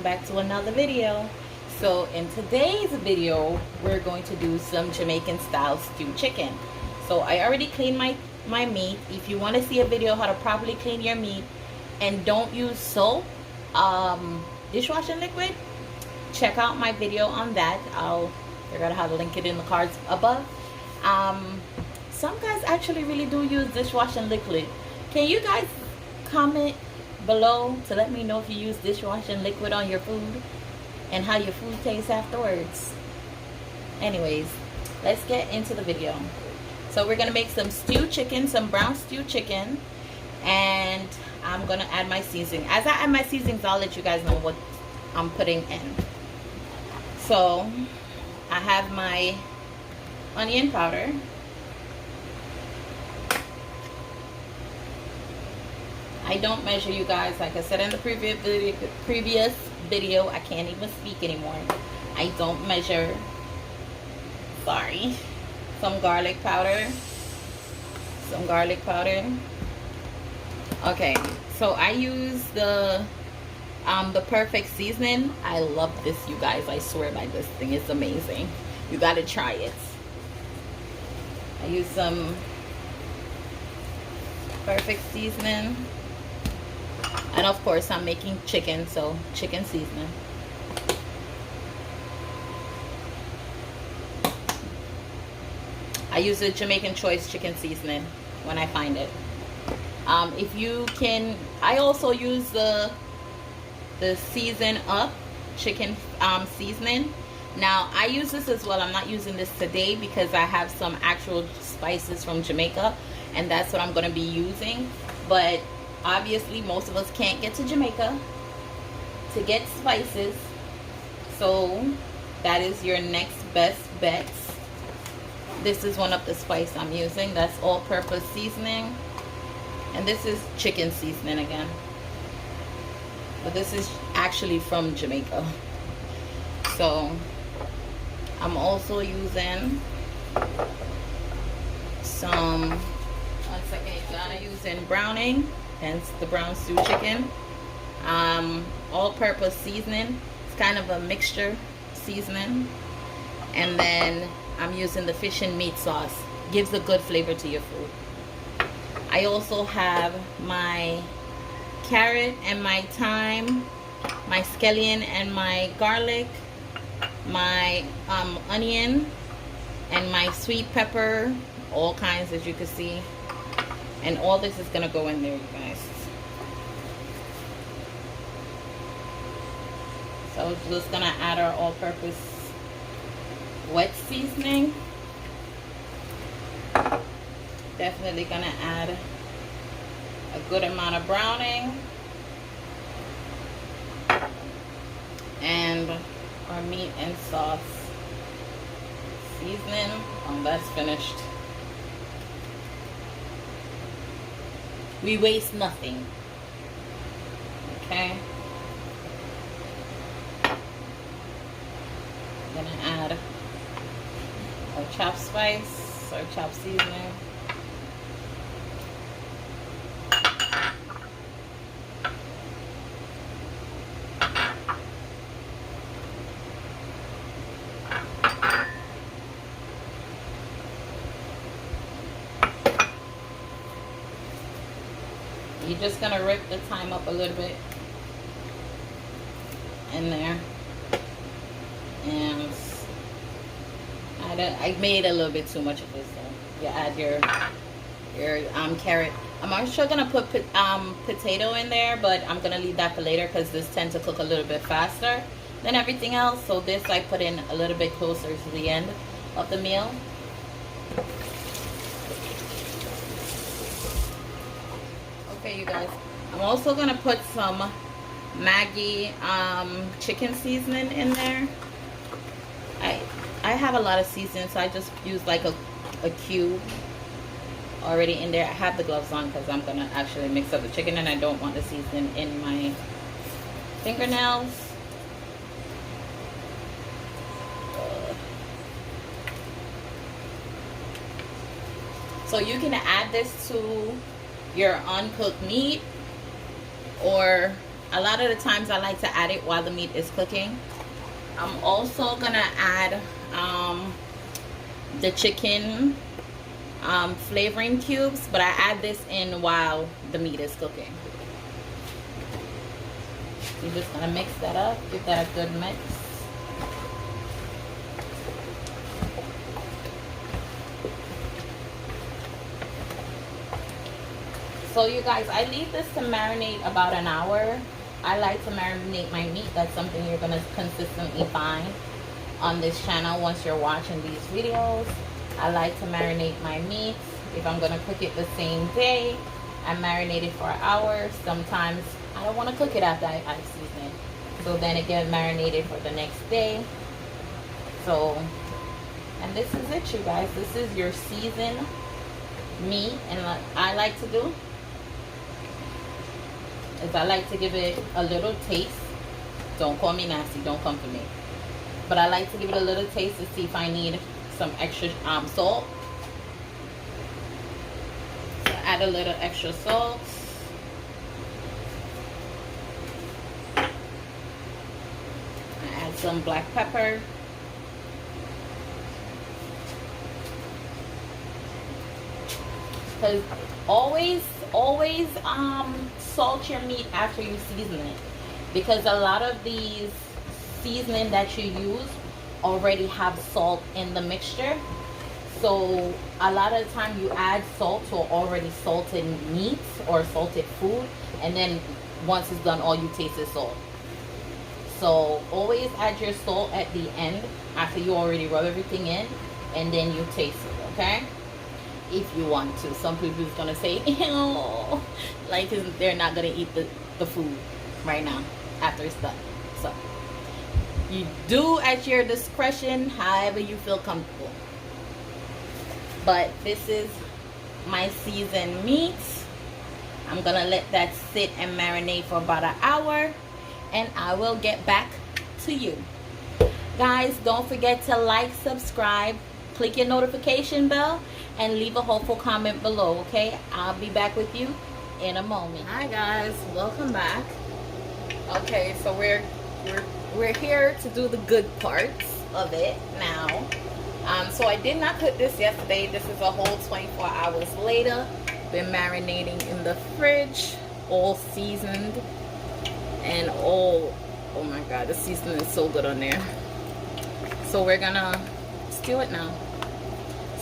back to another video. So in today's video, we're going to do some Jamaican style stewed chicken. So I already cleaned my meat. If you want to see a video how to properly clean your meat and don't use soap, dishwashing liquid, check out my video on that. I'll figure out how to link it in the cards above. Some guys actually really do use dishwashing liquid. Can you guys comment below to let me know if you use dishwashing liquid on your food and how your food tastes afterwards? Anyways, let's get into the video. So we're gonna make some stewed chicken, some brown stewed chicken, and I'm gonna add my seasoning. As I add my seasonings, I'll let you guys know what I'm putting in. So I have my onion powder. I don't measure, you guys. Like I said in the previous video, I can't even speak anymore. I don't measure. Sorry. Some garlic powder. Some garlic powder. Okay, so I use the perfect seasoning. I love this, you guys. I swear by this thing. It's amazing. You gotta try it. I use some perfect seasoning. And of course, I'm making chicken, so chicken seasoning. I use the Jamaican choice chicken seasoning when I find it. If you can, I also use the season up chicken seasoning. Now I use this as well. I'm not using this today because I have some actual spices from Jamaica, and that's what I'm going to be using. But obviously most of us can't get to Jamaica to get spices, so that is your next best bet. This is one of the spice I'm using. That's all-purpose seasoning, and this is chicken seasoning again, but this is actually from Jamaica. So I'm also using some, one second, I'm using browning, hence the brown stew chicken. All-purpose seasoning. It's kind of a mixture seasoning. And then I'm using the fish and meat sauce. Gives a good flavor to your food. I also have my carrot and my thyme, my scallion and my garlic, my onion, and my sweet pepper, all kinds, as you can see. And all this is gonna go in there, you guys. So we're just gonna add our all-purpose wet seasoning. Definitely gonna add a good amount of browning. And our meat and sauce seasoning. That's finished. We waste nothing. Okay. I'm gonna add our chopped spice, our chopped seasoning. You're just gonna rip the thyme up a little bit in there, and I made a little bit too much of this. So you add your carrot. I'm also gonna put potato in there, but I'm gonna leave that for later because this tends to cook a little bit faster than everything else. So this I put in a little bit closer to the end of the meal. Okay, you guys, I'm also gonna put some Maggi chicken seasoning in there. I have a lot of seasoning, so I just use like a cube already in there. I have the gloves on because I'm gonna actually mix up the chicken, and I don't want the seasoning in my fingernails. So you can add this to your uncooked meat, or A lot of the times I like to add it while the meat is cooking. I'm also gonna add the chicken flavoring cubes, but I add this in while the meat is cooking. You're just gonna mix that up, give that a good mix. So you guys, I leave this to marinate about an hour. I like to marinate my meat. That's something you're gonna consistently find on this channel once you're watching these videos. I like to marinate my meat. If I'm gonna cook it the same day, I marinate it for an hour. Sometimes I don't want to cook it after I season it, so then it gets marinated for the next day. So, and this is it, you guys. This is your seasoned meat. And what I like to do is I like to give it a little taste. Don't call me nasty, don't come for me, but I like to give it a little taste to see if I need some extra salt. So add a little extra salt. Add some black pepper. Because always salt your meat after you season it, because a lot of these seasoning that you use already have salt in the mixture. So a lot of the time you add salt to already salted meat or salted food, and then once it's done, all you taste is salt. So always add your salt at the end after you already rub everything in, and then you taste it, okay? If you want to. Some people is gonna say, ew, like they're not gonna eat the food right now after it's done. So you do at your discretion, however you feel comfortable. But this is my seasoned meat. I'm gonna let that sit and marinate for about an hour, and I will get back to you guys. Don't forget to like, subscribe, click your notification bell, and leave a hopeful comment below, okay? I'll be back with you in a moment. Hi guys, welcome back. Okay, so we're here to do the good parts of it now. So I did not cook this yesterday. This is a whole 24 hours later. Been marinating in the fridge, all seasoned, and oh my god, the seasoning is so good on there. So we're gonna stew it now.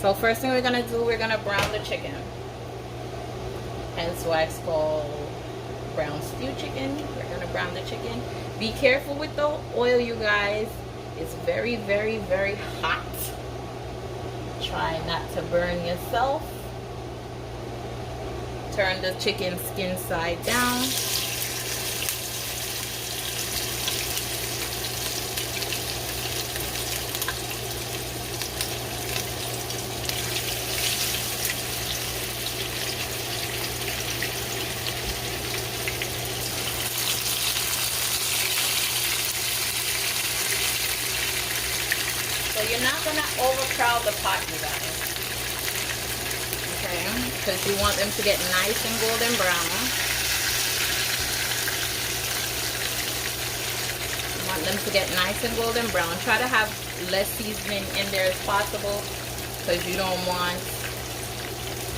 So first thing we're gonna do, we're gonna brown the chicken. Hence why it's called brown stew chicken. We're gonna brown the chicken. Be careful with the oil, you guys. It's very, very, very hot. Try not to burn yourself. Turn the chicken skin side down. So you're not going to overcrowd the pot, you guys. Okay? Because you want them to get nice and golden brown. You want them to get nice and golden brown. Try to have less seasoning in there as possible, because you don't want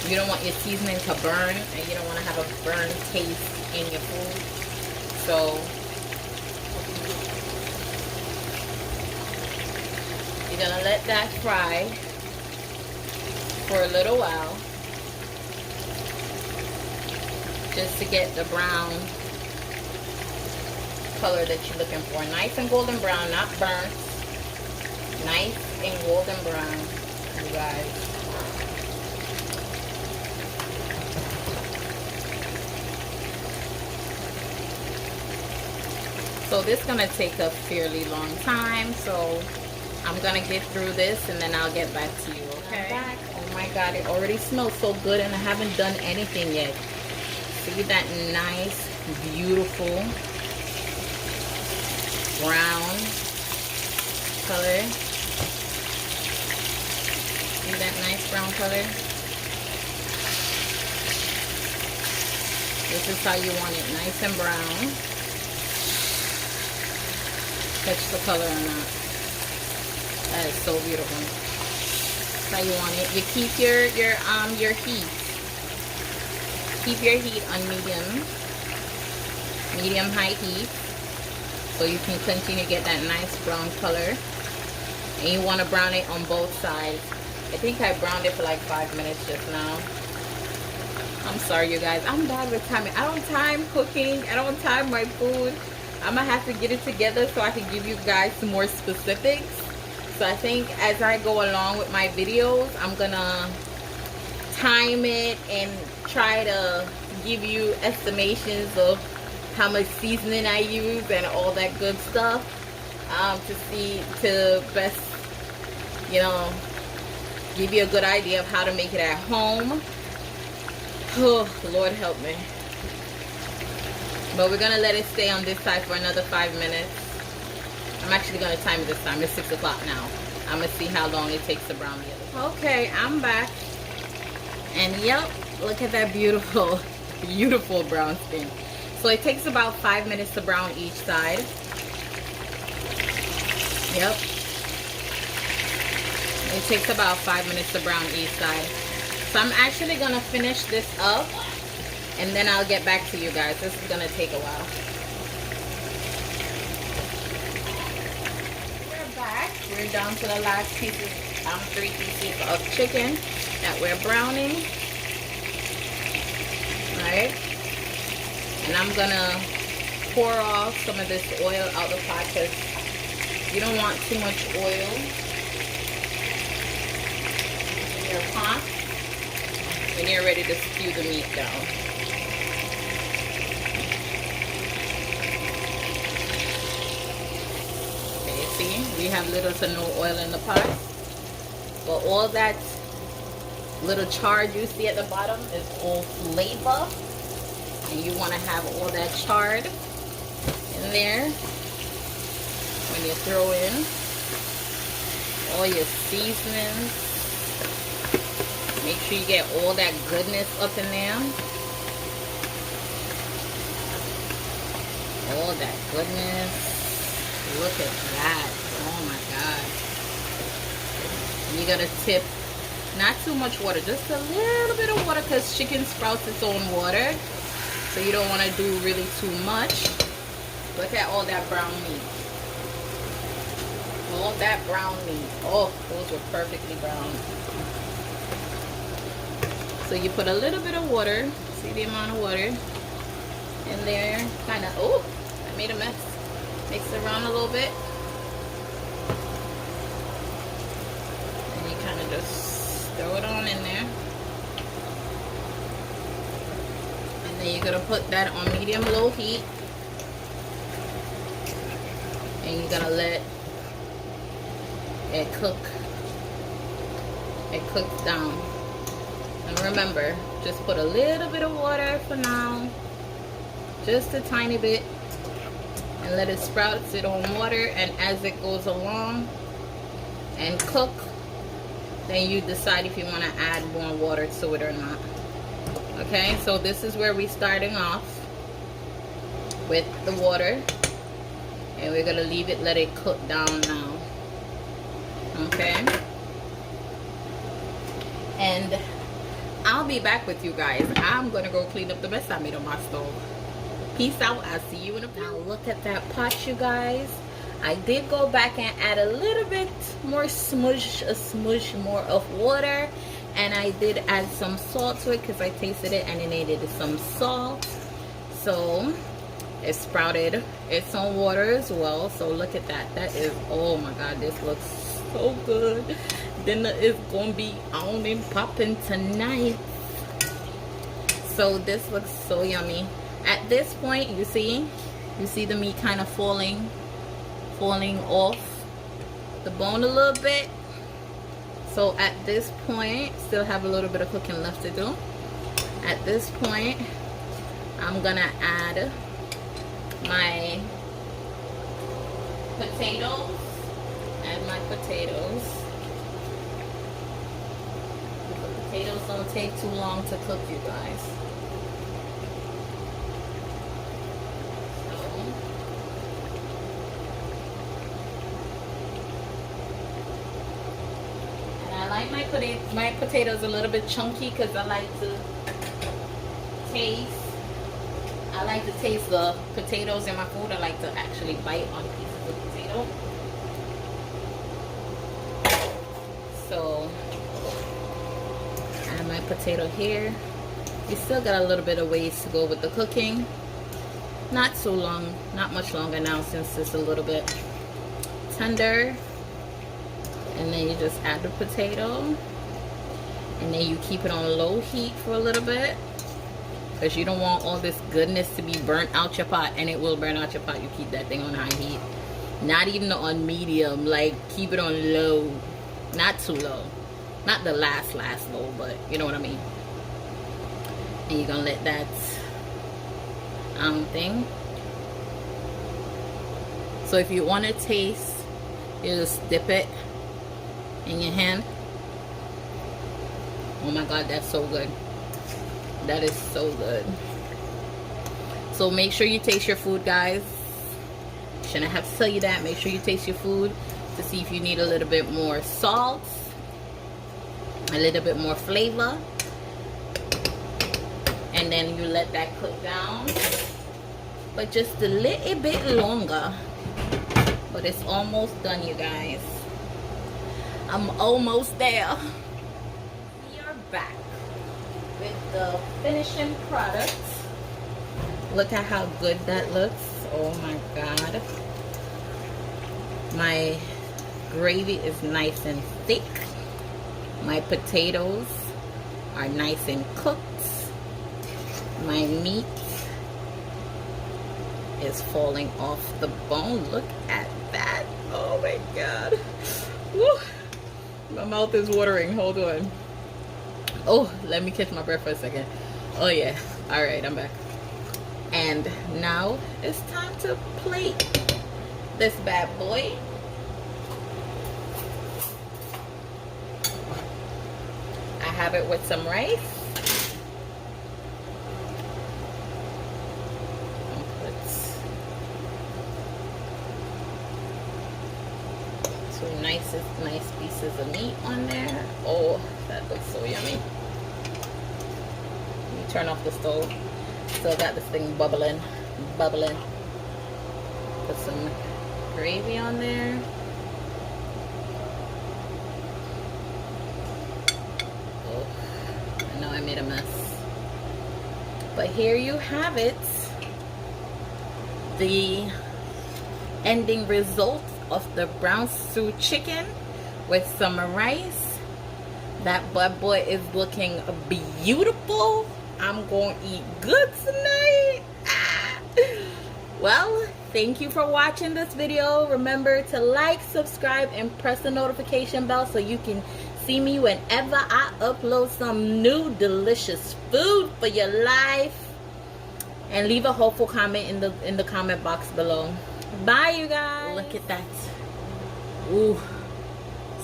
your seasoning to burn, and you don't want to have a burn taste in your food. So you're gonna let that fry for a little while, just to get the brown color that you're looking for. Nice and golden brown, not burnt. Nice and golden brown, you guys. So this is gonna take a fairly long time, so I'm gonna get through this and then I'll get back to you, okay? I'm back. Oh my god, it already smells so good, and I haven't done anything yet. See that nice, beautiful brown color? See that nice brown color? This is how you want it, nice and brown. Catch the color on that. That is so beautiful. That's how you want it. You keep your heat. Keep your heat on medium high heat, so you can continue to get that nice brown color. And you want to brown it on both sides. I think I browned it for like 5 minutes just now. I'm sorry, you guys. I'm bad with timing. I don't time cooking. I don't time my food. I'm gonna have to get it together so I can give you guys some more specifics. So I think as I go along with my videos, I'm gonna time it and try to give you estimations of how much seasoning I use and all that good stuff, to best, you know, give you a good idea of how to make it at home. Oh, Lord help me. But we're gonna let it stay on this side for another 5 minutes. I'm actually gonna time it this time. It's 6 o'clock now. I'm gonna see how long it takes to brown the other. Okay, I'm back. And yep, look at that beautiful, beautiful brown skin. So it takes about 5 minutes to brown each side. Yep. It takes about 5 minutes to brown each side. So I'm actually gonna finish this up, and then I'll get back to you guys. This is gonna take a while. We're back. We're down to the last pieces, 3 pieces of chicken that we're browning. Alright. And I'm gonna pour off some of this oil out the pot because you don't want too much oil in your pot when you're ready to stew the meat down. Okay, see, we have little to no oil in the pot, but all that little char you see at the bottom is all flavor, and you want to have all that chard in there when you throw in all your seasonings. Make sure you get all that goodness up in there. All that goodness. Look at that. Oh my God. You gotta tip not too much water, just a little bit of water, because chicken sprouts its own water. So you don't want to do really too much. Look at all that brown meat. All that brown meat. Oh, those were perfectly brown. So you put a little bit of water. See the amount of water in there. Kind of, oh, I made a mess. Mix it around a little bit. And you kind of just throw it on in there. And then you're going to put that on medium-low heat. And you're going to let it cook. It cooks down. And remember, just put a little bit of water for now. Just a tiny bit. And let it sprout its own water. And as it goes along and cook, then you decide if you want to add more water to it or not. Okay, so this is where we're starting off with the water. And we're going to leave it, let it cook down now. Okay. And I'll be back with you guys. I'm going to go clean up the mess I made on my stove. Peace out. I'll see you in a few. Now look at that pot, you guys. I did go back and add a little bit more smudge more of water. And I did add some salt to it because I tasted it and it needed some salt. So it sprouted its own water as well. So look at that. That is, oh my God, this looks so good. Dinner is gonna be on and popping tonight. So this looks so yummy. At this point, you see the meat kind of falling off the bone a little bit. So at this point, still have a little bit of cooking left to do. At this point, I'm gonna add my potatoes. Add my potatoes. The potatoes don't take too long to cook, you guys. So like my potatoes a little bit chunky because I like to taste the potatoes in my food. I like to actually bite on pieces of potato. So I have my potato here. We still got a little bit of ways to go with the cooking. Not so long, not much longer now since it's a little bit tender. And then you just add the potato. And then you keep it on low heat for a little bit. Because you don't want all this goodness to be burnt out your pot. And it will burn out your pot. You keep that thing on high heat. Not even on medium. Like, keep it on low. Not too low. Not the last low, but you know what I mean. And you're gonna let that thing. So if you want to taste, you just dip it in your hand. Oh my god, that's so good. That is so good. So make sure you taste your food, guys. Shouldn't have to tell you that. Make sure you taste your food to see if you need a little bit more salt, a little bit more flavor. And then you let that cook down, but just a little bit longer. But it's almost done, you guys. I'm almost there. We are back with the finishing product. Look at how good that looks. Oh my god. My gravy is nice and thick. My potatoes are nice and cooked. My meat is falling off the bone. Look at that. Oh my god. Woo. My mouth is watering. Hold on. Oh, let me catch my breath for a second. Oh yeah. Alright, I'm back. And now it's time to plate this bad boy. I have it with some rice. Nice pieces of meat on there. Oh, that looks so yummy. Let me turn off the stove. Still got this thing bubbling. Put some gravy on there. Oh, I know I made a mess. But here you have it. The ending result of the brown stew chicken with some rice. That bad boy is looking beautiful. I'm going to eat good tonight. Well, thank you for watching this video. Remember to like, subscribe, and press the notification bell so you can see me whenever I upload some new delicious food for your life. And leave a hopeful comment in the comment box below. Bye, you guys. Look at that. Ooh,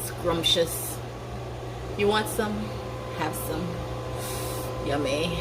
scrumptious. You want some? Have some. Yummy.